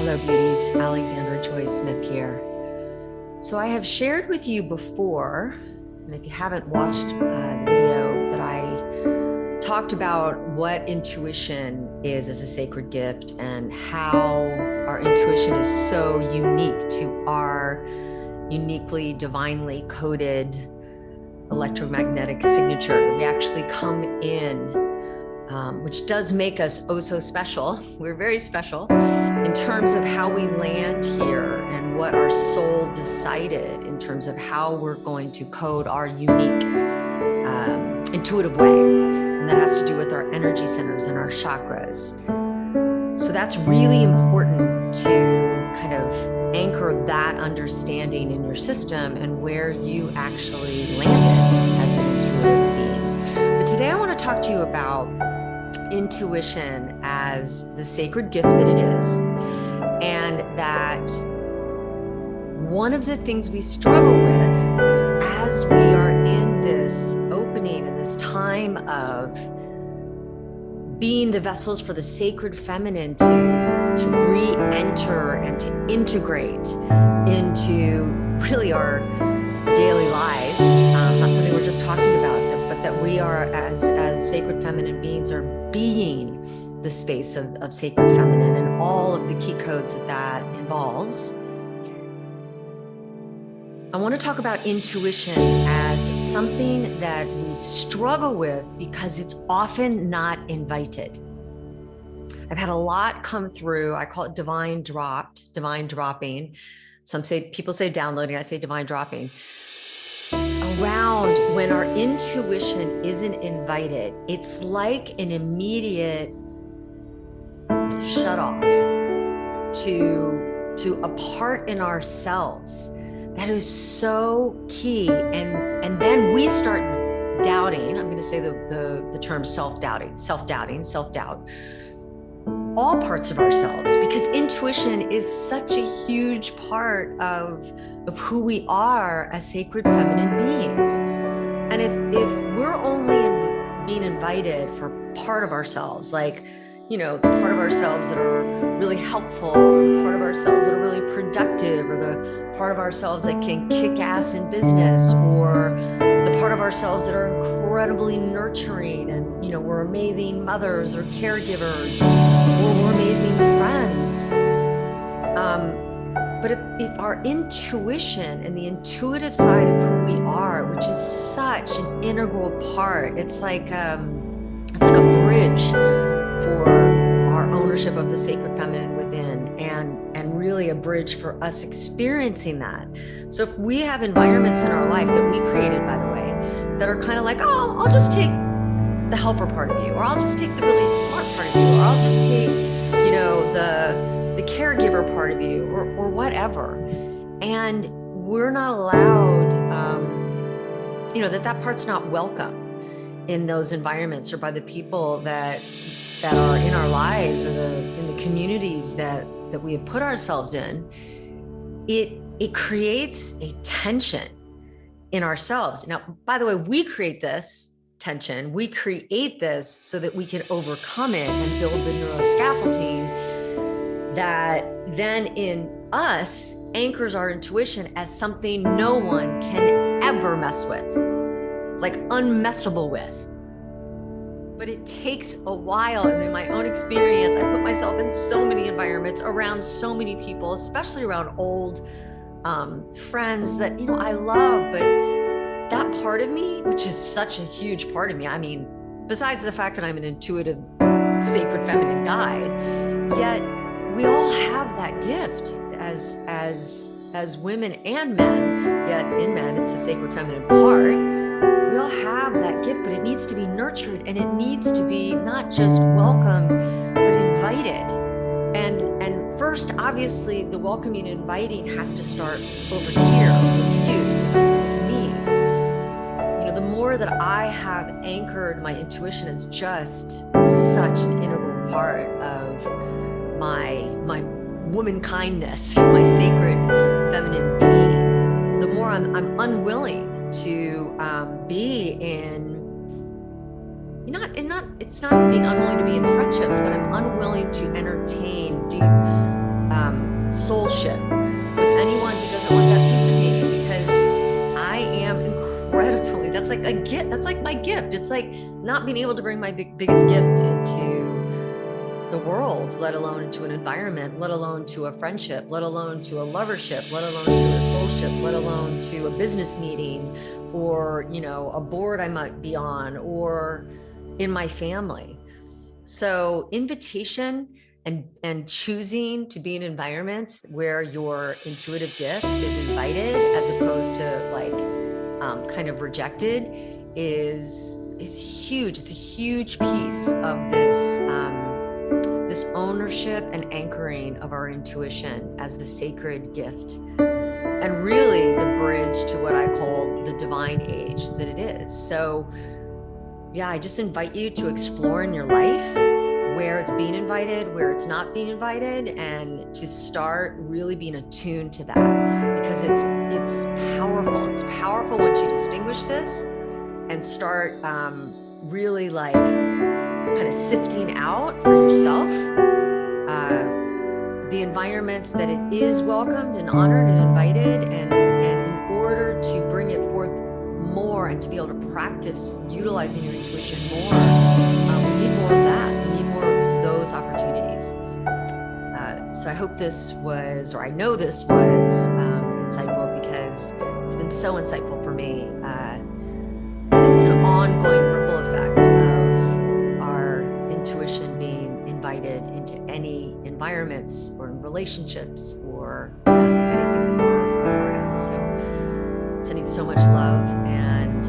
Hello beauties, Alexandra Joy Smith here. So I have shared with you before, and if you haven't watched the video that I talked about what intuition is as a sacred gift and how our intuition is so unique to our uniquely divinely coded electromagnetic signature, that we actually come in, which does make us oh so special. We're very special in terms of how we land here and what our soul decided in terms of how we're going to code our unique intuitive way. And that has to do with our energy centers and our chakras. So that's really important to kind of anchor that understanding in your system and where you actually landed as an intuitive being. But today I want to talk to you about intuition as the sacred gift that it is, and that one of the things we struggle with as we are in this opening and this time of being the vessels for the sacred feminine to re-enter and to integrate into really our daily lives, not something we're just talking about, but that we are as sacred feminine beings are being the space of sacred feminine and all of the key codes that involves. I want to talk about intuition as something that we struggle with because it's often not invited. I've had a lot come through. I call it divine dropping. People say downloading, I say divine dropping. Around when our intuition isn't invited, it's like an immediate shut off to a part in ourselves that is so key. And then we start doubting. I'm going to say the term self-doubt, all parts of ourselves, because intuition is such a huge part of who we are as sacred feminine beings. And if we're only being invited for part of ourselves, like, the part of ourselves that are really helpful, or the part of ourselves that are really productive, or the part of ourselves that can kick ass in business, or the part of ourselves that are incredibly nurturing and, we're amazing mothers or caregivers, or we're amazing friends. But if our intuition and the intuitive side of who we are, which is such an integral part, it's like a bridge for our ownership of the sacred feminine within, and really a bridge for us experiencing that. So if we have environments in our life that we created, by the way, that are kind of like, oh, I'll just take the helper part of you, or I'll just take the really smart part of you, or I'll just take, the caregiver part of you, or whatever. And we're not allowed, that part's not welcome in those environments or by the people that are in our lives, or in the communities that we have put ourselves in. It creates a tension in ourselves. Now, by the way, we create this tension. We create this so that we can overcome it and build the neuroscaffolding that then in us anchors our intuition as something no one can ever mess with, like unmessable with. But it takes a while. And in my own experience, I put myself in so many environments around so many people, especially around old friends that, I love, but that part of me, which is such a huge part of me, I mean, besides the fact that I'm an intuitive, sacred feminine guide, yet we all have that gift as women and men, yet in men, it's the sacred feminine part. We all have that gift, but it needs to be nurtured, and it needs to be not just welcomed, but invited. And first, obviously, the welcoming and inviting has to start over here with you and me. The more that I have anchored my intuition as just such an integral part of my woman kindness, my sacred feminine being, the more I'm unwilling to be in, it's not being unwilling to be in friendships, but I'm unwilling to entertain deep a gift. That's like my gift. It's like not being able to bring my biggest gift into the world, let alone into an environment, let alone to a friendship, let alone to a lovership, let alone to a soulship, let alone to a business meeting, or, you know, a board I might be on, or in my family. So invitation and choosing to be in environments where your intuitive gift is invited as opposed to like kind of rejected is huge. It's a huge piece of this this ownership and anchoring of our intuition as the sacred gift, and really the bridge to what I call the divine age that it is. So yeah, I just invite you to explore in your life where it's being invited, where it's not being invited, and to start really being attuned to that, because it's powerful. It's powerful once you distinguish this and start really like kind of sifting out for yourself the environments that it is welcomed and honored and invited, and in order to bring it forth more and to be able to practice utilizing your intuition more, we need more of that. We need more of those opportunities. So I hope this was, or I know this was insightful, because it's been so insightful for me. And it's an ongoing ripple effect of our intuition being invited into any environments or in relationships or anything that we're a part of. So sending so much love and